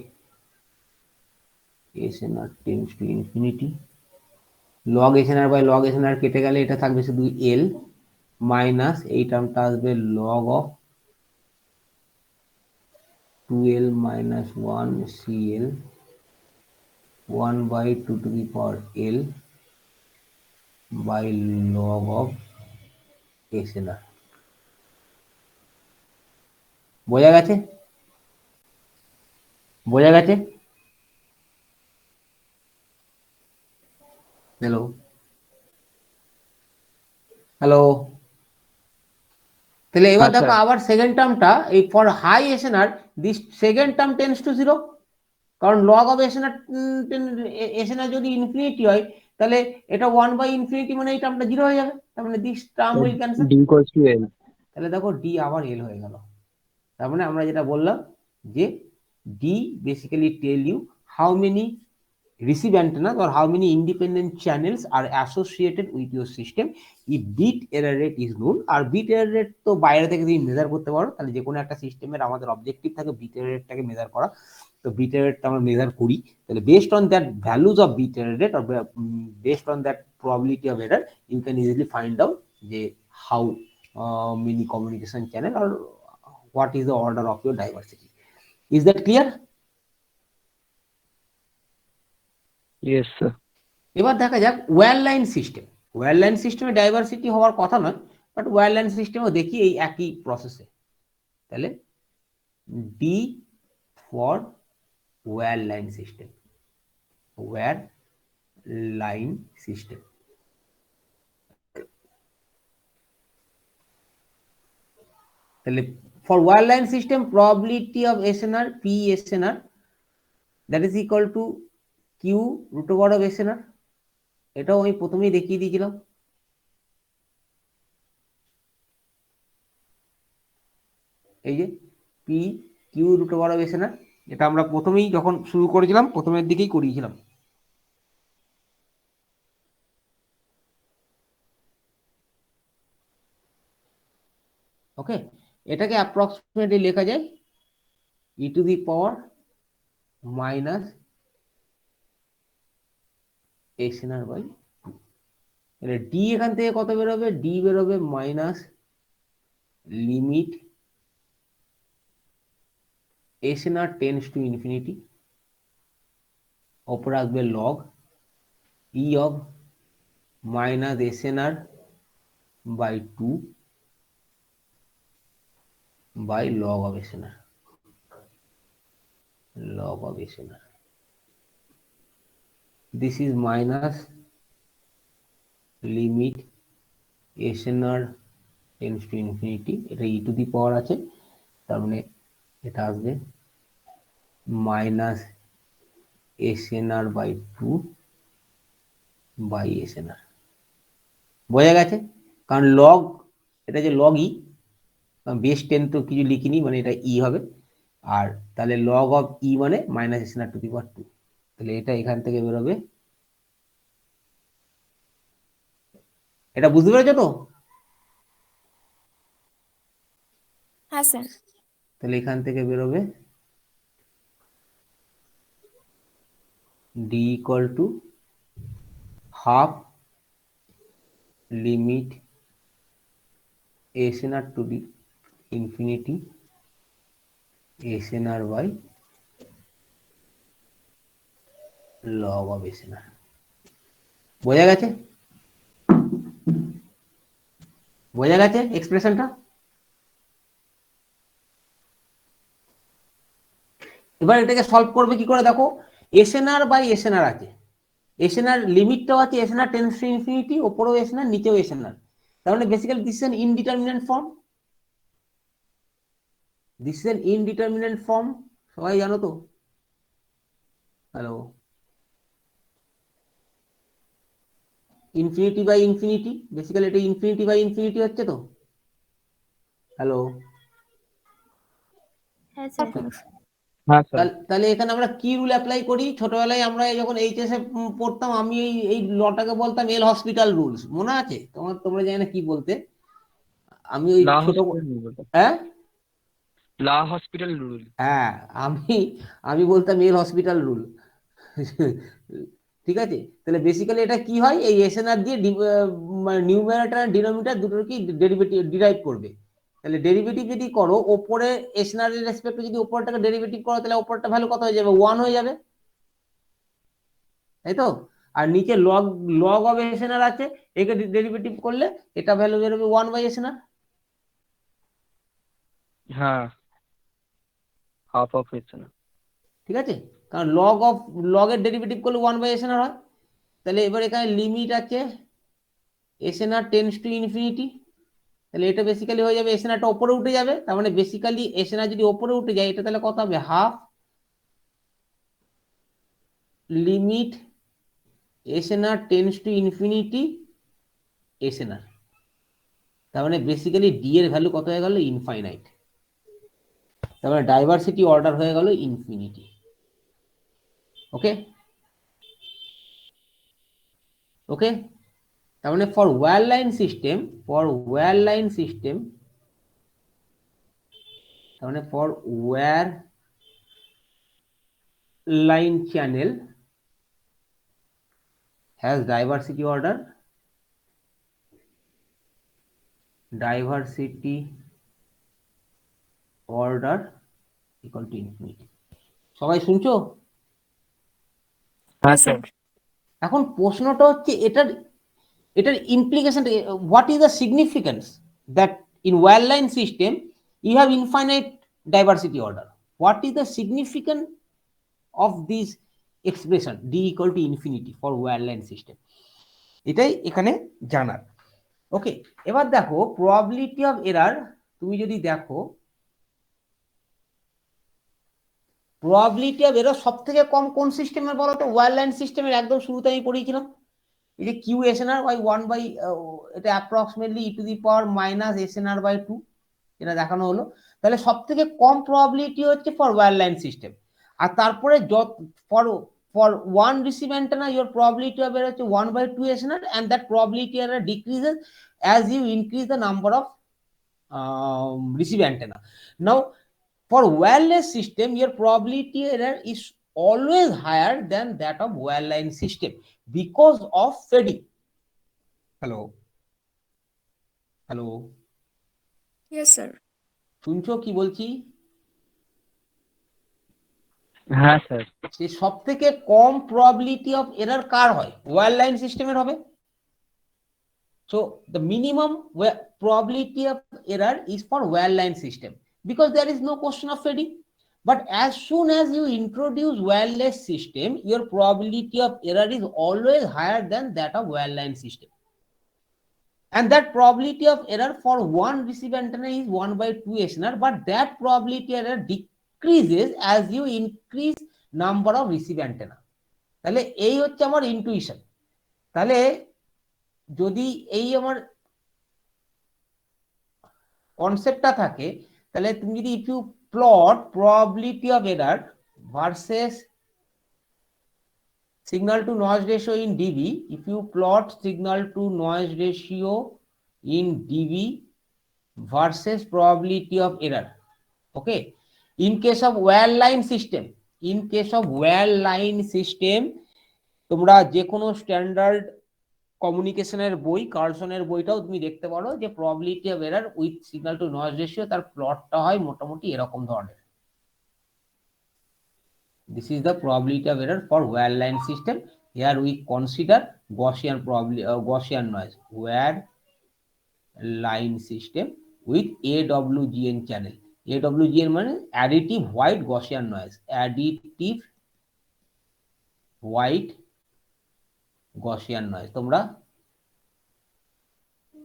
SNR tends to infinity, log SNR by log SNR কেটে গেলে এটা থাকবে শুধু এল মাইনাস এই টার্মটা আসবে log of 2l minus 1 cl 1 by 2 to the power l by log of SNR। বোঝা গেছে? বোঝা গেছে? হ্যালো হ্যালো, তাহলে এবার হ্যাঁ, দেখো স্যার। আবার সেকেন্ড টার্মটা এই for high SNR this second term tends to zero, কারণ লগ অফ এসএনআর এসএনআর যদি ইনফিনিটি হয় তাহলে এটা 1 বাই ইনফিনিটি মানে এই টার্মটা জিরো হয়ে যাবে, তার মানে this term will cancel. D equals to L. তাহলে দেখো ডি আবার এল হয়ে গেল। তার মানে আমরা যেটা বললাম যে D basically tell you how many receive antennas or how many independent channels are associated with your system if bit error rate is known। আর বিট এরর রেট তো বাইরে থেকে তুমি মেজার করতে পারো, তাহলে যে কোনো একটা সিস্টেমের আমাদের অবজেক্টিভ থাকে বিট এরর রেটটাকে মেজার করা, তো বিট এরর রেটটা আমরা মেজার করি, তাহলে based on that values of bit error rate or based on that probability of error you can easily find out যে how many communication channel or what is the order of your diversity। Is that clear? Yes, sir. এবার দেখা যাক wire line system. Wire line সিস্টেমে diversity হওয়ার কথা নয়, but wire line সিস্টেমও দেখি এই একই প্রসেসে। তাহলে D for wire line system, wire line system. তাহলে for wire line system probability of SNR P SNR that is equal to Q root over of SNR. এটাও আমি প্রথমেই দেখিয়ে দিয়েছিলাম। এই যে P Q root over of SNR, এটা আমরা প্রথমেই যখন শুরু করেছিলাম প্রথমের দিকেই করিয়েছিলাম। ওকে, এটাকে অ্যাপ্রক্সিমেটলি লেখা যায় e to the power minus SNR by two. এটা ডি এখান থেকে কত বেরোবে? ডি বেরোবে minus limit SNR tends to infinity, ওপরে আসবে log e of minus SNR by two by log of SNR, log of SNR. This is minus limit SNR tends to infinity, এটা e to the power আছে, তার মানে এটা আসবে minus SNR by 2 by SNR। বোঝা গেছে? কারণ log এটা যে log e, বেস 10 তো কিছু লিখিনি, মানে এটা ই হবে, আর তাহলে লগ অফ ই মানে মাইনাস এসএনআর টু দি পাওয়ার 2, তাহলে এটা এখান থেকে বেরোবে। এটা বুঝতে পেরেছো তো? হ্যাঁ স্যার। তাহলে এখান থেকে বেরোবে D equal to half limit SNR to the infinity SNR by log of SNR. বোঝা গেছে? বোঝা গেছে এক্সপ্রেশনটা? এবার এটাকে সলভ করবে কি করে দেখো, এসএনআর বাই এসএনআর আছে, এসএনআর লিমিটটাও আছে, এসএনআর টেন্ডস টু ইনফিনিটি, উপরেও এসএনআর নিচেও এসএনআর, তার মানে basically this is an indeterminate form. This is an indeterminate form, সবাই জানো তো? Hello, infinity by infinity, basically এটা ইনফিনিটি বাই ইনফিনিটি হচ্ছে তো। হ্যালো, হ্যাঁ স্যার। হ্যাঁ, স্যার। তাহলে এখানে আমরা কি রুল অ্যাপ্লাই করি? ছোটবেলায় আমরা যখন এইচএস এ পড়তাম, আমি এই লটাকে বলতাম এল হসপিটাল রুলস, মনে আছে তোমার? তোমরা জানি না কি বলতে, আমি ওই লা ছোট, হসপিটাল নিয়ে বলতে। হ্যাঁ লা হসপিটাল রুল। হ্যাঁ, আমি আমি বলতাম এল হসপিটাল রুল। ঠিক আছে, তাহলে বেসিক্যালি এটা কি হয়, এই এসএনআর দিয়ে নিউমারেটর আর ডিনোমিনেটর দুটোর কি ডেরিভেটিভ ডিরাইভ করবে। তাহলে ডেরিভেটিভ যদি করো ওপরে এসএনআর এর রেসপেক্টে, যদি ওপরটাকে ডেরিভেটিভ করো তাহলে ওপরটা ভ্যালু কত হয়ে যাবে, 1 হয়ে যাবে, তাই তো। আর নিচে লগ লগ অফ এসএনআর আছে, একে ডেরিভেটিভ করলে এটা ভ্যালু বেরোবে 1 বাই এসএনআর। হ্যাঁ, হাফ অফ এসএনআর। ঠিক আছে, কারণ লগ এর ডেরিভেটিভ করলে 1 বাই এসএনআর হয়। তাহলে এবার এখানে লিমিট আছে এসএনআর টেন্ডস টু ইনফিনিটি, তাহলে এটা বেসিক্যালি হয়ে যাবে এসএনআরটা উপরে উঠে যাবে, তার মানে বেসিক্যালি এসএনআর যদি উপরে উঠে যায় এটা তাহলে কত হবে, half limit SNR tends to infinity SNR. তার মানে বেসিক্যালি ডি এর ভ্যালু কত হয়ে গেল, ইনফাইনাইট। তার মানে ডাইভার্সিটি অর্ডার হয়ে গেল ইনফিনিটি। ওকে ওকে, তার মানে ফর ওয়্যারলাইন সিস্টেম, তার মানে for wire line channel has diversity order equal to infinity। সবাই শুনছো? হ্যাঁ Yes, স্যার। sir. এখন প্রশ্নটা হচ্ছে এটার এটার implication, what is the significance that in wireline system you have infinite diversity order, what is the significance of this expression D equal to infinity for wireline system, এটাই এখানে জানার। ওকে, এবার দেখো প্রবাবিলিটি অফ এরার, তুমি যদি দেখো probability of error সব থেকে কম কোন সিস্টেমের বলো তো, ওয়্যারলাইন সিস্টেমের একদম শুরুতে আমি পড়িয়েছিলাম, এই যে কিউ এসএনআর বাই 1 বাই, এটা approximately e to the power minus SNR by 2, এটা দেখানো হলো। তাহলে সব থেকে কম প্রবাবিলিটি হচ্ছে ফর ওয়্যারলাইন সিস্টেম। আর তারপরে for for one receive antenna your probability of error হচ্ছে 1 by 2 SNR, and that probability error decreases as you increase the number of receive antenna. Now for wireless system your probability error is always higher than that of wireline system because of fading. Hello hello, Yes, sir. শুনছো কি বলছি? হ্যাঁ sir. যে সব থেকে কম probability of error কার হয়, ওয়্যারলাইন সিস্টেমের হবে। So the minimum probability of error is for wireline system because there is no question of fading. But as soon as you introduce wireless system, your probability of error is always higher than that of wireline system. And that probability of error for one receive antenna is 1 by 2 SNR, but that probability error decreases as you increase number of receive antenna. তাহলে এই হচ্ছে আমার intuition. তাহলে যদি এই আমার কনসেপ্টটা থাকে, তাহলে তুমি যদি if you plot probability of error versus signal to noise ratio in dB, if you plot signal to noise ratio in dB versus probability of error, okay, in case of wireline system তোমরা যে কোনো standard কমিউনিকেশনের বই, কার্লসনের বইটাও তুমি দেখতে পারো যে probability of error with signal to noise ratio, তার প্লটটা হয় মোটামুটি এরকম ধরনের। This is the probability of error for wireline system. Here we consider Gaussian probability, Gaussian noise, wireline system with AWGN channel. AWGN মানে additive white Gaussian noise, additive white Gaussian noise। তোমরা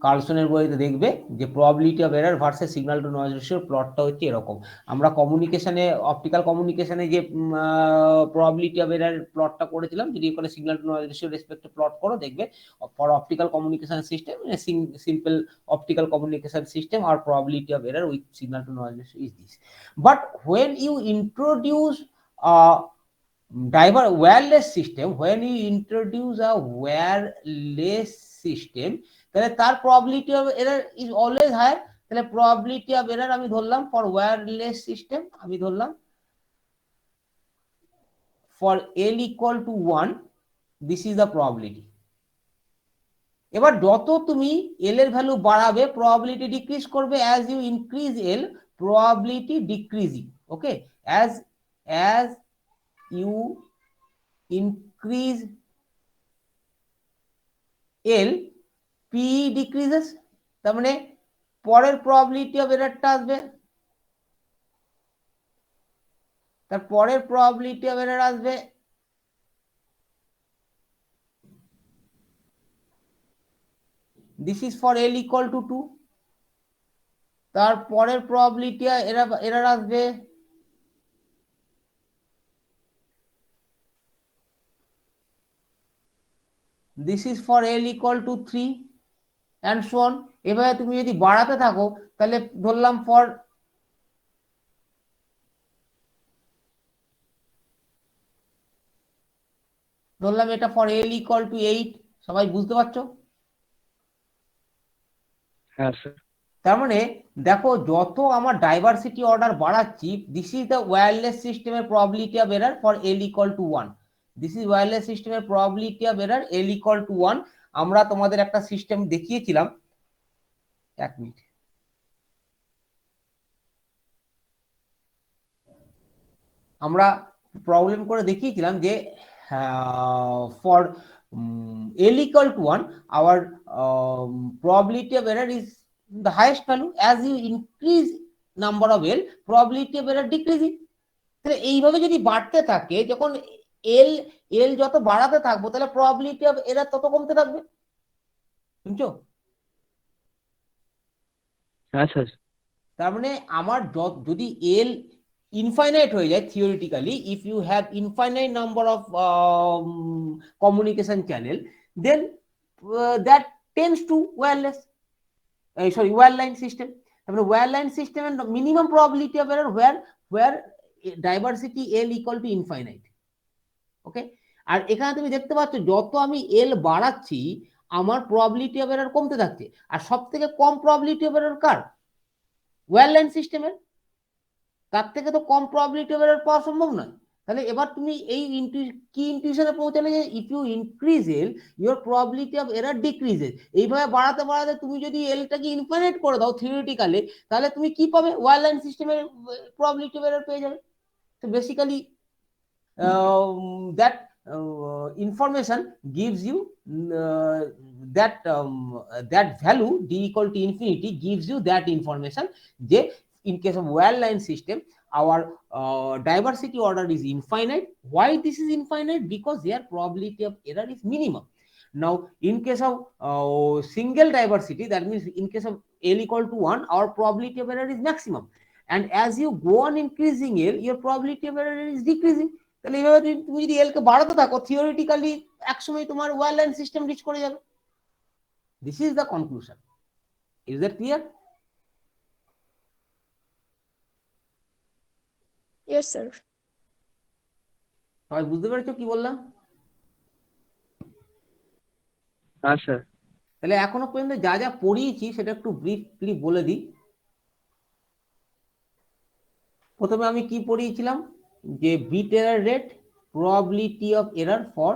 কার্লসনের বইতে দেখবে যে probability of error versus signal to noise রেশিওর প্লটটা হচ্ছে এরকম। আমরা কমিউনিকেশনে, অপটিক্যাল কমিউনিকেশনে যে প্রবাবিলিটি অফ এরর প্লটটা করেছিলাম, যদি এখানে সিগন্যাল টু নয়েজ রেশিও রেসপেক্টে প্লট করো, দেখবে for optical communication system, simple optical communication system, আর probability of error with signal to noise ratio is this. But when you introduce wireless system, তাহলে তার probability of error is always higher, তাহলে probability of error আমি ধরলাম for wireless system, আমি ধরলাম for L equal to 1, this is the probability. এবার যত তুমি L এর ভ্যালু বাড়াবে প্রবাবিলিটি ডিক্রিজ করবে, as you increase L probability decreasing, okay, as you increase L P decreases, তার মানে পরের প্রবাবিলিটি অফ এররটা আসবে, তার পরের প্রবাবিলিটি অফ এরর আসবে this is for L equal to 2, তার পরের প্রবাবিলিটি এরর আসবে this is for L equal to 3 and so on. এভাবে তুমি যদি বাড়াতে থাকো তাহলে ধরলাম ফর এটা ফর L equal to 8, সবাই বুঝতে পারছো? হ্যাঁ স্যার। তার মানে দেখো যত আমার ডাইভার্সিটি অর্ডার বাড়াচ্ছি, দিস ইজ দ্য ওয়্যারলেস সিস্টেমের probability of error for L equal to 1. This is wireless সিস্টেমের probability of error L equal to 1. আমরা তোমাদের একটা সিস্টেম দেখিয়েছিলাম, এক মিনিট, আমরা প্রবলেম করে দেখিয়েছিলাম যে for L equal to 1 our probability of error is the highest value, as you increase number of L probability of error decreasing. তাহলে এইভাবে যদি বাড়তে থাকে, যখন L যত বাড়াতে থাকবো তাহলে probability of error তত কমতে থাকবে, বুঝছো? হ্যাঁ স্যার। তার মানে আমার যদি L ইনফাইনাইট হয়ে যায় theoretically, if you have infinite number of communication channel, then that tends to wireless, sorry wireline system. তার মানে ওয়্যারলাইন সিস্টেমের minimum probability of error where diversity L equal to infinite, okay. আর এখানে তুমি দেখতে পাচ্ছ যত আমি L বাড়াচ্ছি আমার প্রবাবিলিটি অফ এরর কমতে থাকছে, আর সব থেকে কম প্রবাবিলিটি অফ এরর কার? ওয়্যারলাইন সিস্টেমের। তার থেকে তো কম প্রবাবিলিটি অফ এরর পাওয়া সম্ভব নয়। তাহলে এবার তুমি এই কি ইনটিউশনে পৌঁছালে যে if you increase L your probability of error decreases. এইভাবে বাড়াতে বাড়াতে তুমি যদি এলটাকে ইনফাইনাইট করে দাও থিওরিটিক্যালি, তাহলে তুমি কি পাবে? ওয়্যারলাইন সিস্টেমের প্রবাবিলিটি অফ এরর পেয়ে যাবে। তো basically that information gives you that value d equal to infinity gives you that information যে in case of wireline system our diversity order is infinite. Why this is infinite? Because their probability of error is minimum. Now in case of single diversity, that means in case of L equal to 1 our probability of error is maximum, and as you go on increasing L your probability of error is decreasing. তাহলে এইভাবে তুমি যদি L কে বাড়াতে থাকো theoretically একসময় তোমার ওয়্যারলাইন system rich করে যাবে। This is the conclusion. Is that clear? Yes, sir. সবাই বুঝতে পেরেছো কি বললাম? হ্যাঁ স্যার। তাহলে এখনো পর্যন্ত যা যা পড়িয়েছি সেটা একটু ব্রিফলি বলে দিই। প্রথমে আমি কি পড়িয়েছিলাম যে bit error rate, probability of error for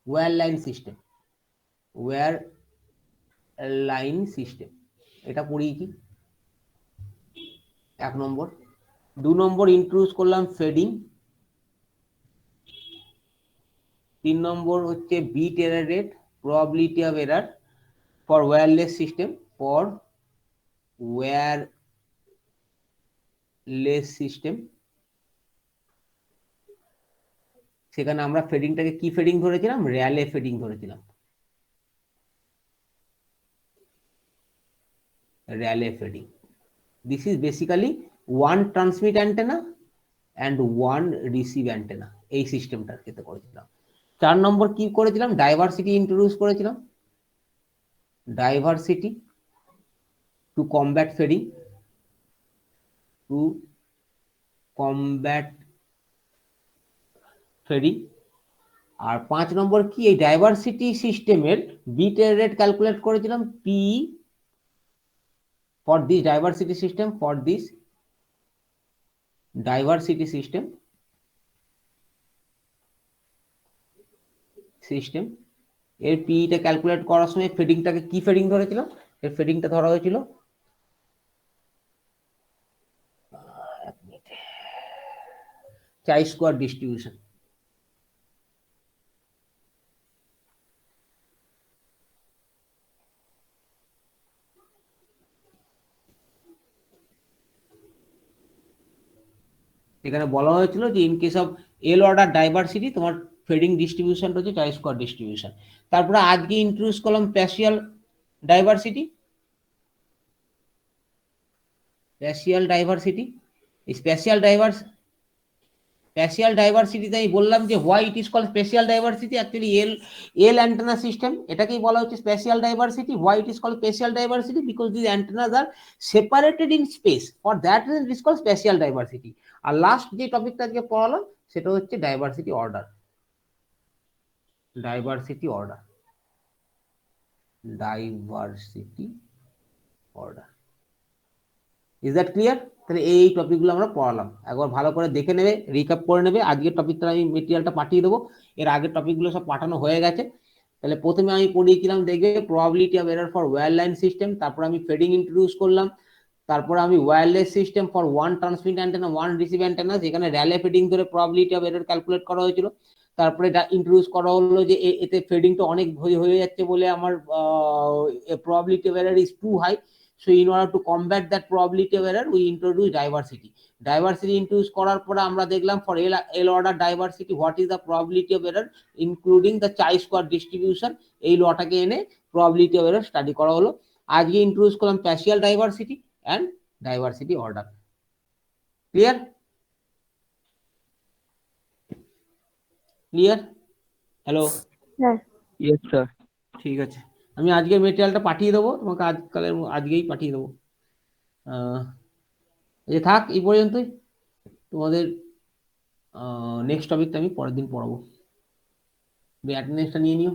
wireline system, wireline system এটা পড়িয়েছি 1 নম্বর। 2 নম্বর ইন্ট্রোডিউস করলাম ফেডিং। 3 নম্বর হচ্ছে bit error rate, probability of error for wireless system, for wireless system। সেখানে আমরা ফেডিংটাকে কি ফেডিং ধরেছিলাম? র্যালে ফেডিং ধরেছিলাম, Rayleigh fading. This is basically one transmit antenna and one receive antenna, এই সিস্টেমটার ক্ষেত্রে করেছিলাম। 4 নম্বর কি করেছিলাম? ডাইভার্সিটি ইন্ট্রোডিউস করেছিলাম, diversity to combat fading, to combat fading. আর 5 নম্বর কি? এই ডাইভার্সিটি সিস্টেমের বিট এর রেট ক্যালকুলেট করেছিলাম, P for this diversity system এর পিটা ক্যালকুলেট করার সময় ফেডিংটাকে কি ফেডিং ধরেছিল? এর ফেডিংটা ধরা হয়েছিল চাই স্কোয়ার ডিস্ট্রিবিউশন। এখানে বলা হয়েছিল যে in case of L order diversity তোমার ফেডিং ডিস্ট্রিবিউশন হচ্ছে চাই স্কোয়ার ডিস্ট্রিবিউশন। তারপরে আজকে ইন্ট্রোডিউস করলাম স্পেশাল ডাইভার্সিটি। স্পেশাল ডাইভার্সিটিতে আমি বললাম যে why it is call special diversity, actually L antenna system এটাকেই বলা হচ্ছে special diversity. Why it is call special diversity? Because this antennas are separated in space, for that reason it is call special diversity. আর last যে টপিকটা আজকে পড়ালাম সেটা হচ্ছে diversity order. Diversity order is that clear? তাহলে এই টপিকগুলো আমরা পড়ালাম, একবার ভালো করে দেখে নেবে, রিক্যাপ করে নেবে। আজকের টপিকটা আমি মেটেরিয়ালটা পাঠিয়ে দেবো, এর আগের টপিকগুলো সব পাঠানো হয়ে গেছে। তাহলে প্রথমে আমি পড়িয়েছিলাম দেখবে probability of error for wireline system, তারপর আমি ফেডিং ইন্ট্রোডিউস করলাম, তারপর আমি wireless system for one transmit antenna one receive antenna, যেখানে র্যালে ফেডিং ধরে প্রবাবিলিটি অফ এরর ক্যালকুলেট করা হয়েছিল। তারপরে ইন্ট্রোডিউস করা হলো যে এতে ফেডিংটা অনেক হয়ে যাচ্ছে বলে আমার probability of error is too high. So in order to combat that probability of error, we introduce diversity. Diversity introduce করার পরে আমরা দেখলাম for L order diversity what is the probability of error including the chi square distribution, এই লটাকে এনে probability of error study করা হলো। আজকে introduce করলাম partial diversity and diversity order. Clear? Hello? Yes, sir. ঠিক আছে, আমি আজকের মেটেরিয়ালটা পাঠিয়ে দেবো তোমাকে, আজকেই পাঠিয়ে দেবো। এই থাক এই পর্যন্তই, তোমাদের নেক্সট টপিকটা আমি পরের দিন পড়াবো। অ্যাটেন্ডেন্সটা নিয়ে নিও।